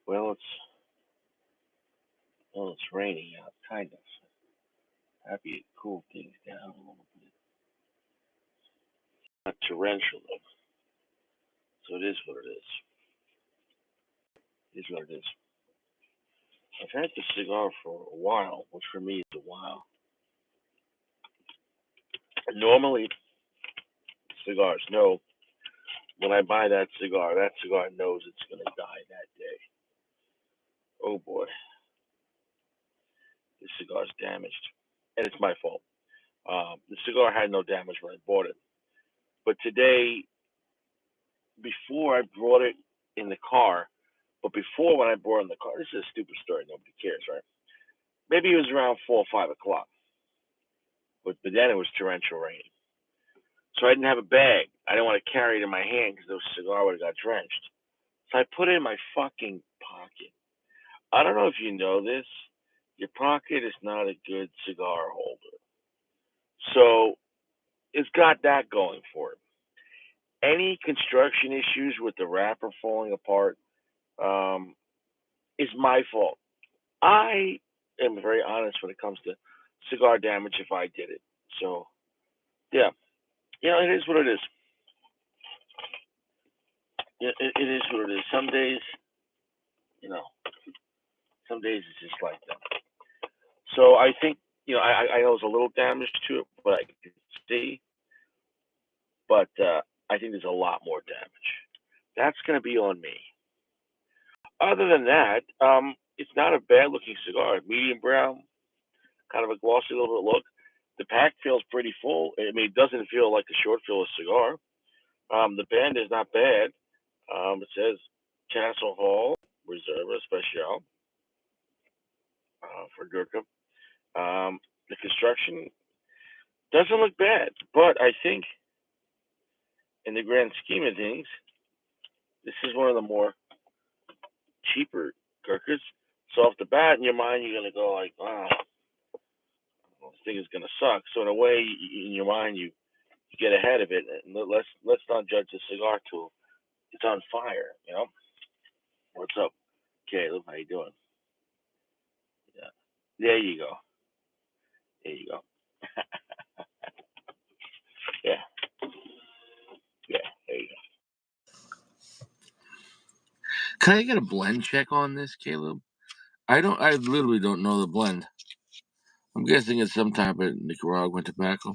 Well, it's raining out, kind of. Happy it cooled things down a little bit. Not torrential though, so it is what it is. It is what it is. I've had this cigar for a while, which for me is a while. Normally, cigars know when I buy that cigar knows it's going to die that day. Oh boy, this cigar's damaged, and it's my fault. The cigar had no damage when I bought it, but today, before I brought it in the car, but before when I brought it in the car, this is a stupid story. Nobody cares, right? Maybe it was around 4 or 5 o'clock, but then it was torrential rain, so I didn't have a bag. I didn't want to carry it in my hand because the cigar would have got drenched. So I put it in my fucking pocket. I don't know if you know this. Your pocket is not a good cigar holder. So it's got that going for it. Any construction issues with the wrapper falling apart um, is my fault. I am very honest when it comes to cigar damage if I did it. So, yeah, it is what it is. It is what it is. You know, some days it's just like that. So I think, I know there's a little damage to it, but I can see, but I think there's a lot more damage. That's going to be on me. Other than that, it's not a bad looking cigar. Medium brown, kind of a glossy little bit look. The pack feels pretty full. I mean, it doesn't feel like a short filler cigar. The band is not bad. It says Castle Hall Reserva Special for Gurkha. The construction doesn't look bad, but I think in the grand scheme of things, this is one of the more cheaper Gurkhas. So off the bat, in your mind, you're gonna go like, "Wow, well, this thing is gonna suck." So in a way, in your mind, you get ahead of it, and let's not judge the cigar till it's on fire. What's up, Caleb? How you doing? Yeah, there you go. There you go. Yeah, yeah, there you Can I get a blend check on this, Caleb? I literally don't know the blend. I'm guessing it's some type of Nicaraguan tobacco.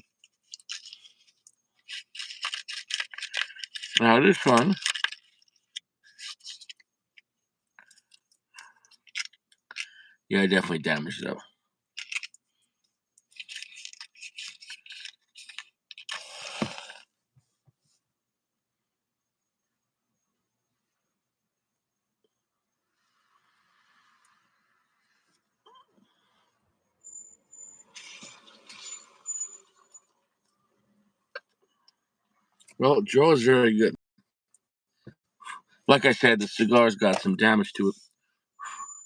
Now, it is fun. Yeah, I definitely damaged it up. Well, Joe's very good. Like I said, the cigar's got some damage to it,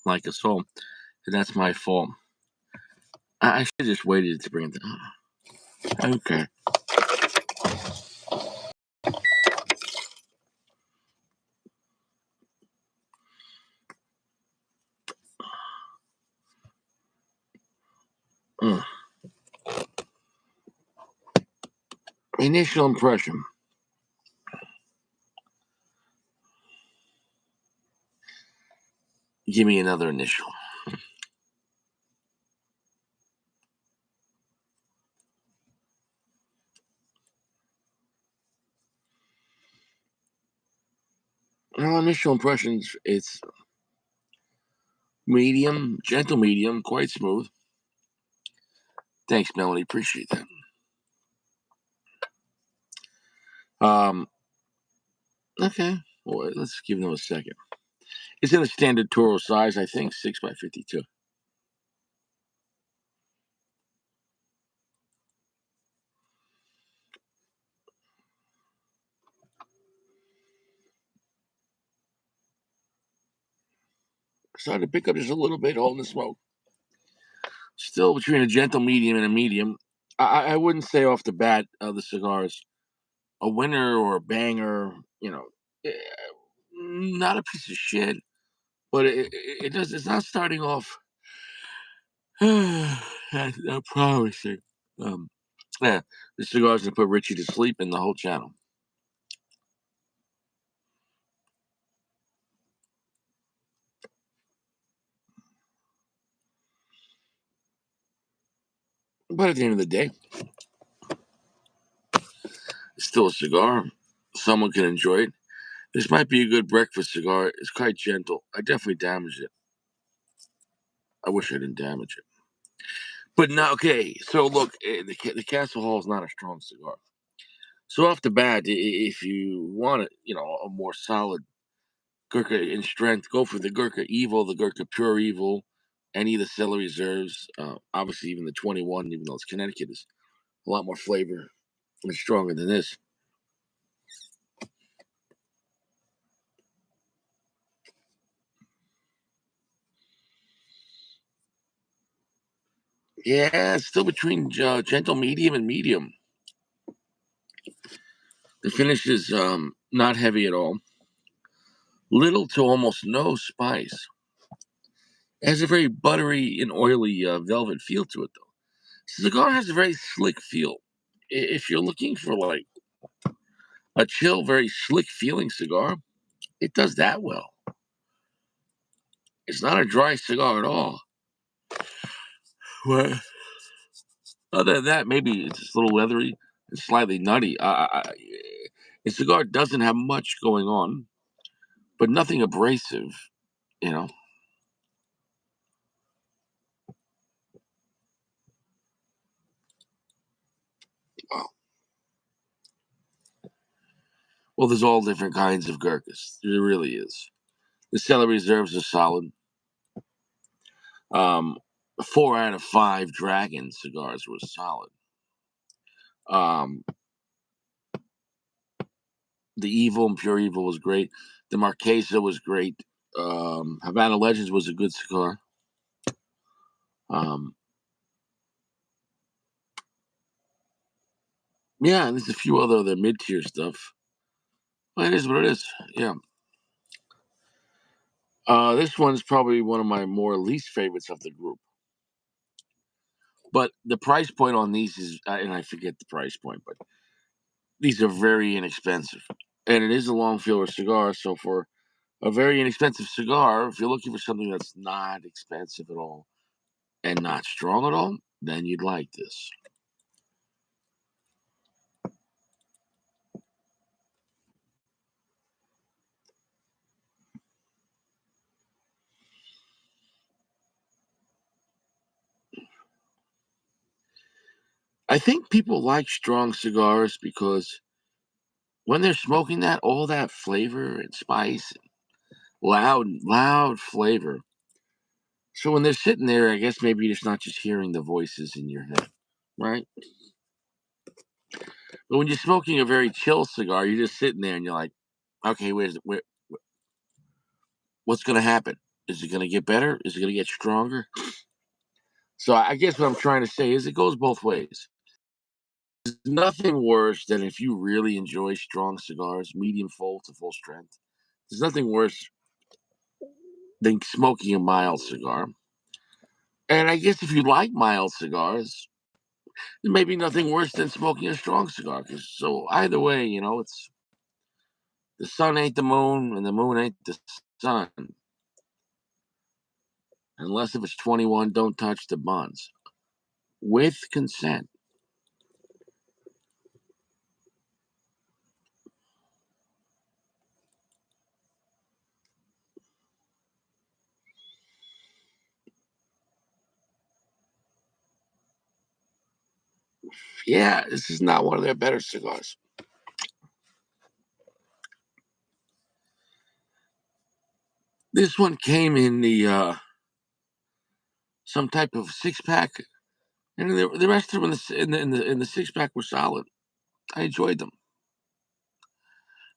like us all, and that's my fault. I should have just waited to bring it down. Okay. Mm. Initial impression. Give me another initial. Well, initial impressions, it's medium, gentle medium, quite smooth. Thanks, Melanie. Appreciate that. Okay. Well, let's give them a second. It's in a standard Toro size, I think, 6x52. Started to pick up just a little bit, holding the smoke. Still between a gentle medium and a medium. I wouldn't say off the bat the cigar is a winner or a banger. Eh, not a piece of shit, but it does. It's not starting off that promising. Um, yeah, the cigar's gonna put Richie to sleep in the whole channel. But at the end of the day, it's still a cigar. Someone can enjoy it. This might be a good breakfast cigar. It's quite gentle. I definitely damaged it. I wish I didn't damage it. But now, okay. So look, the Castle Hall is not a strong cigar. So off the bat, if you want it, a more solid Gurkha in strength, go for the Gurkha Evil, the Gurkha Pure Evil, any of the Cellar Reserves. Obviously, even the 21, even though it's Connecticut, is a lot more flavor and stronger than this. Yeah, it's still between gentle medium and medium. The finish is not heavy at all. Little to almost no spice. It has a very buttery and oily velvet feel to it, though. Cigar has a very slick feel. If you're looking for like a chill, very slick feeling cigar, it does that well. It's not a dry cigar at all. Well, other than that, maybe it's just a little leathery and slightly nutty. The cigar doesn't have much going on, but nothing abrasive, you know. Wow. Well, there's all different kinds of Gurkhas. There really is. The Cellar Reserves are solid. Um, 4 out of 5 Dragon cigars were solid. Um, the Evil and Pure Evil was great. The Marquesa was great. Havana Legends was a good cigar. Um, yeah, and there's a few other mid tier stuff. Well, it is what it is. Yeah. This one's probably one of my more least favorites of the group. But the price point on these is, and I forget the price point, but these are very inexpensive. And it is a long filler cigar. So for a very inexpensive cigar, if you're looking for something that's not expensive at all and not strong at all, then you'd like this. I think people like strong cigars because when they're smoking that, all that flavor and spice, loud flavor. So when they're sitting there, I guess maybe you're just not just hearing the voices in your head, right? But when you're smoking a very chill cigar, you're just sitting there and you're like, okay, what's going to happen? Is it going to get better? Is it going to get stronger? So I guess what I'm trying to say is it goes both ways. There's nothing worse than if you really enjoy strong cigars, medium full to full strength. There's nothing worse than smoking a mild cigar. And I guess if you like mild cigars, there may be nothing worse than smoking a strong cigar. So either way, it's the sun ain't the moon and the moon ain't the sun. Unless if it's 21, don't touch the buns. With consent. Yeah, this is not one of their better cigars. This one came in the some type of 6 pack, and the rest of them in the 6 pack were solid. I enjoyed them.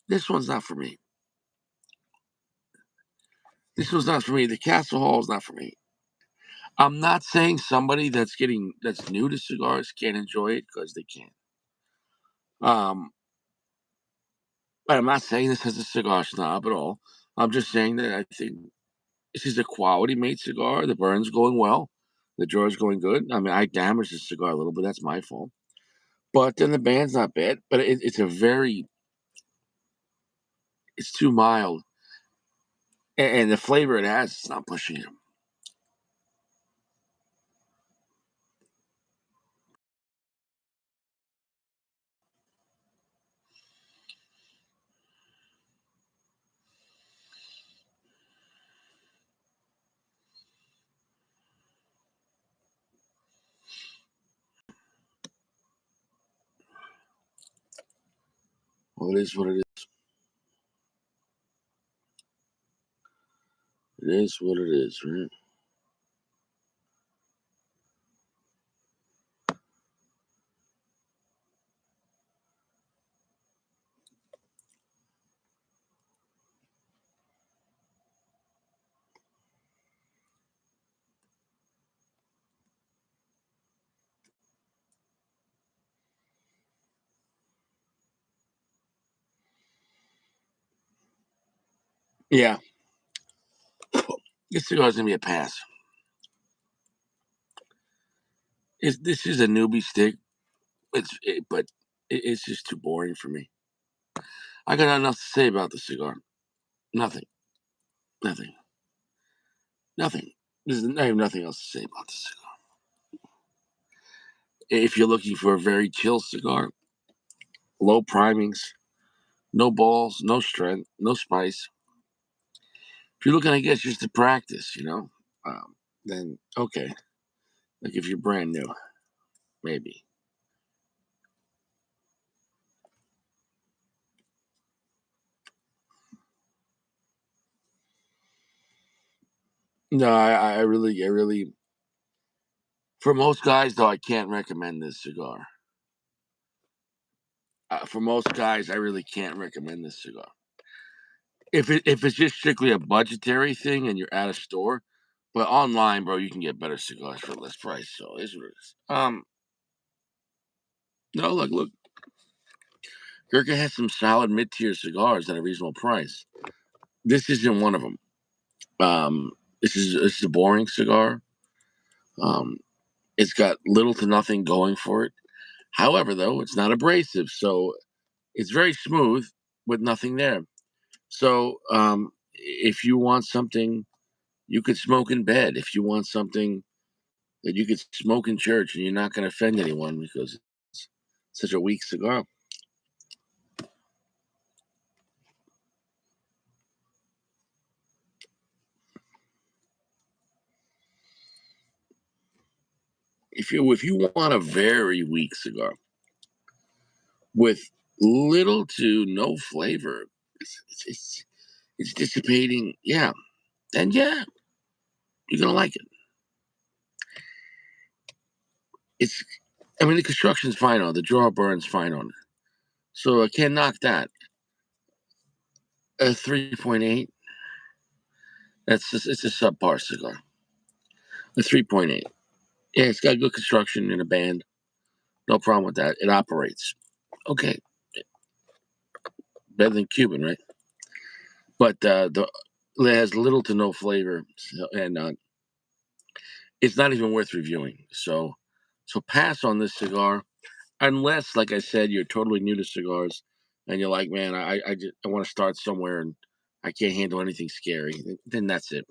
This one's not for me. This one's not for me. The Castle Hall is not for me. I'm not saying somebody that's new to cigars can't enjoy it because they can. Um, but I'm not saying this as a cigar snob at all. I'm just saying that I think This is a quality made cigar. The burn's going well. The draw's going good. I mean, I damaged the cigar a little bit. That's my fault. But then the band's not bad. But it's too mild. And the flavor it has, it's not pushing it. Well, it is what it is. It is what it is, right? Yeah. This cigar's going to be a pass. This is a newbie stick. But it's just too boring for me. I got nothing else to say about the cigar. Nothing. Nothing. Nothing. I have nothing else to say about the cigar. If you're looking for a very chill cigar, low primings, no balls, no strength, no spice. If you're looking, I guess, just to practice, then okay. Like if you're brand new, maybe. No, I really, for most guys, though, I can't recommend this cigar. For most guys, I really can't recommend this cigar. If it's just strictly a budgetary thing and you're at a store, but online, bro, you can get better cigars for less price. So it's what it is. No, look, Gurkha has some solid mid-tier cigars at a reasonable price. This isn't one of them. This is a boring cigar. Um, it's got little to nothing going for it. However, though, it's not abrasive, so it's very smooth with nothing there. So if you want something you could smoke in bed, if you want something that you could smoke in church and you're not going to offend anyone because it's such a weak cigar. If you want a very weak cigar with little to no flavor, it's dissipating. Yeah, then yeah, you're gonna like it. It's I mean the construction's fine on it. The draw burns fine on it, so I can't knock that. A 3.8. It's a subpar cigar. A 3.8. Yeah, it's got good construction in a band. No problem with that. It operates. Okay, better than Cuban, right? But it has little to no flavor, and it's not even worth reviewing. So pass on this cigar unless, like I said, you're totally new to cigars and you're like, man, I want to start somewhere and I can't handle anything scary. Then that's it.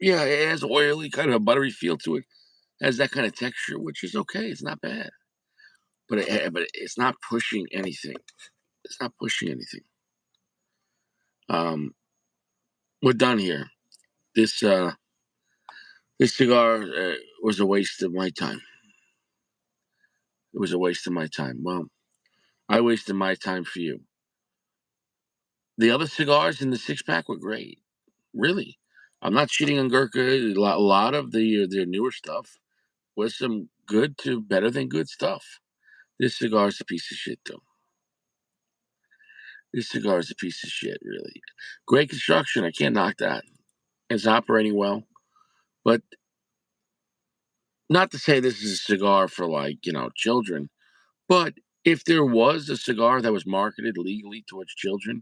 Yeah, it has oily, kind of a buttery feel to it. It has that kind of texture, which is okay. It's not bad, but it's not pushing anything. It's not pushing anything. Um, we're done here. This this cigar was a waste of my time. It was a waste of my time. Well, I wasted my time for you. The other cigars in the six pack were great. Really. I'm not cheating on Gurkha. A lot of their newer stuff was some good to better than good stuff. This cigar is a piece of shit, though. This cigar is a piece of shit, really. Great construction. I can't knock that. It's operating well. But Not to say this is a cigar for like, children, but if there was a cigar that was marketed legally towards children,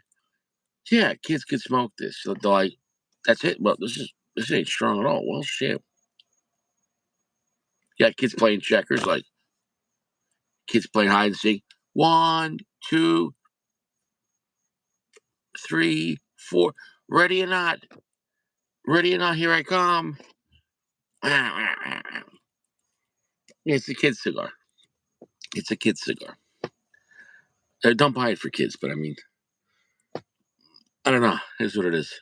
yeah, kids could smoke this. So they're like, that's it. Well, this ain't strong at all. Well, shit. Yeah, kids playing checkers, like kids playing hide and seek. 1, 2, 3, 4. Ready or not? Ready or not? Here I come. It's a kid's cigar. It's a kid's cigar. Don't buy it for kids, but I mean, I don't know. Here's what it is.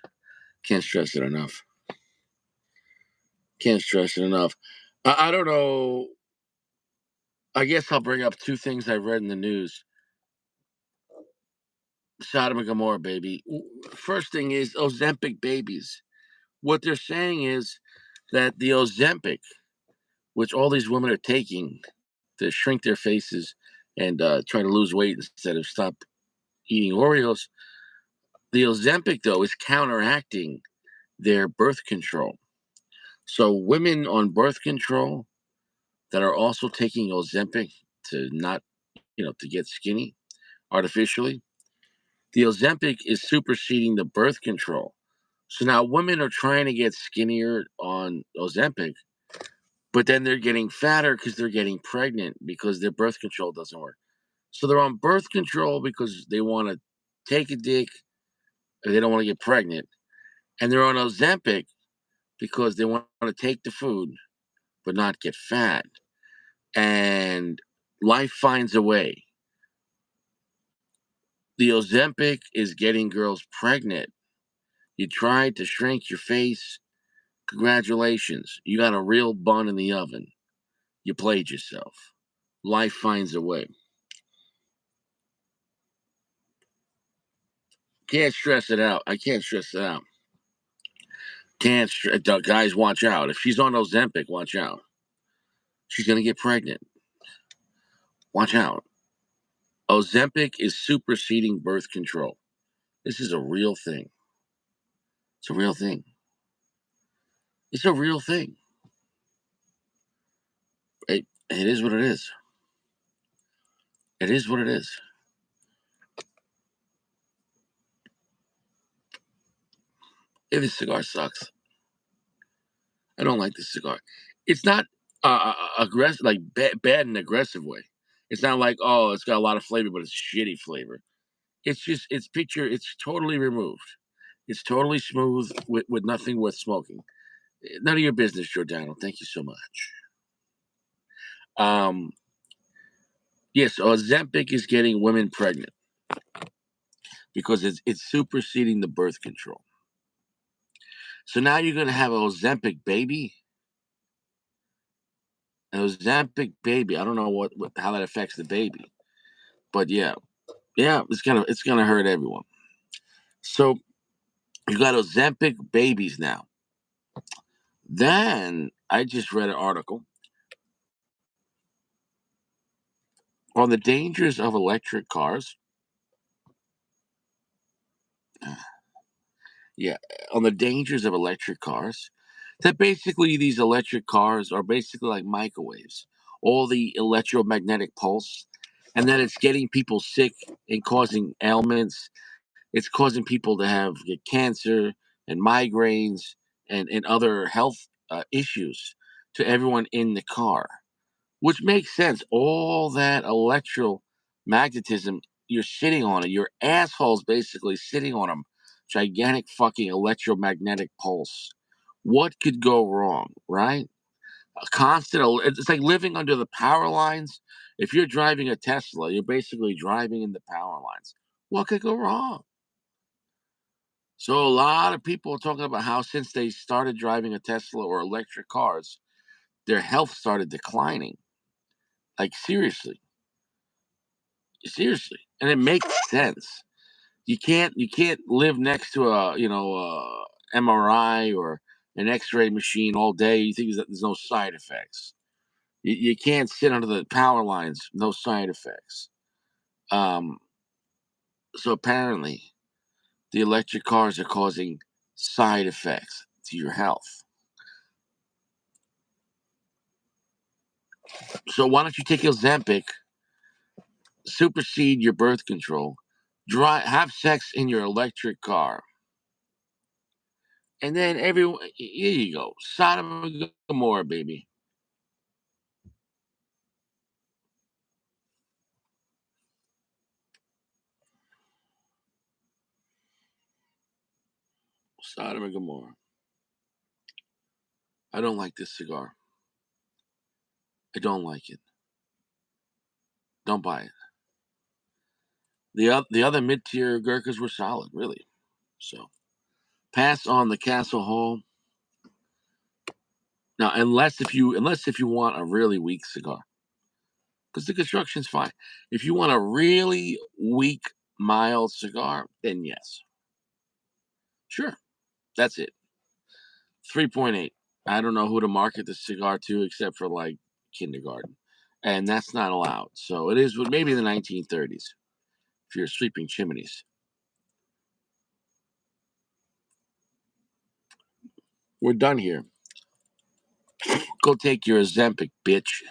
Can't stress it enough. Can't stress it enough. I don't know. I guess I'll bring up two things I read in the news. Sodom and Gomorrah, baby. First thing is Ozempic babies. What they're saying is that the Ozempic, which all these women are taking to shrink their faces and try to lose weight instead of stop eating Oreos, the Ozempic, though, is counteracting their birth control. So women on birth control that are also taking Ozempic to not, to get skinny artificially, the Ozempic is superseding the birth control. So now women are trying to get skinnier on Ozempic, but then they're getting fatter because they're getting pregnant because their birth control doesn't work. So they're on birth control because they want to take a dick or they don't want to get pregnant. And they're on Ozempic because they want to take the food but not get fat. And life finds a way. The Ozempic is getting girls pregnant. You tried to shrink your face. Congratulations. You got a real bun in the oven. You played yourself. Life finds a way. Can't stress it out. I can't stress it out. Guys, watch out. If she's on Ozempic, watch out. She's going to get pregnant. Watch out. Ozempic is superseding birth control. This is a real thing. It's a real thing. It's a real thing. It is what it is. It is what it is. This cigar sucks. I don't like this cigar. It's not aggressive, like bad and aggressive way. It's not like, oh, it's got a lot of flavor, but it's shitty flavor. It's just, it's totally removed. It's totally smooth with nothing worth smoking. None of your business, Giordano. Thank you so much. Um, yes, Ozempic is getting women pregnant because it's superseding the birth control. So now you're going to have an Ozempic baby. An Ozempic baby. I don't know how that affects the baby, but yeah, it's gonna hurt everyone. So you got Ozempic babies now. Then I just read an article on the dangers of electric cars. Yeah, on the dangers of electric cars. That basically these electric cars are basically like microwaves. All the electromagnetic pulse, and then it's getting people sick and causing ailments. It's causing people to get cancer and migraines and other health issues to everyone in the car, which makes sense. All that electromagnetism, you're sitting on it. Your asshole's basically sitting on a gigantic fucking electromagnetic pulse. What could go wrong, right? A constant, it's like living under the power lines. If you're driving a Tesla, you're basically driving in the power lines. What could go wrong? So a lot of people are talking about how since they started driving a Tesla or electric cars, their health started declining. Like seriously, and it makes sense. You can't live next to a MRI or an X-ray machine all day. You think that there's no side effects. You can't sit under the power lines. No side effects. Um, so apparently, the electric cars are causing side effects to your health. So why don't you take Ozempic, supersede your birth control, have sex in your electric car, and then everyone, here you go, Sodom and Gomorrah, baby. Sodom and Gomorrah. I don't like this cigar. I don't like it. Don't buy it. The other mid tier Gurkhas were solid, really. So pass on the Castle Hall. Now, unless if you want a really weak cigar, because the construction's fine. If you want a really weak, mild cigar, then yes, sure, that's it. 3.8. I don't know who to market the cigar to except for like kindergarten, and that's not allowed. So it is maybe the 1930s. If you're sweeping chimneys, we're done here. Go take your Ozempic, bitch.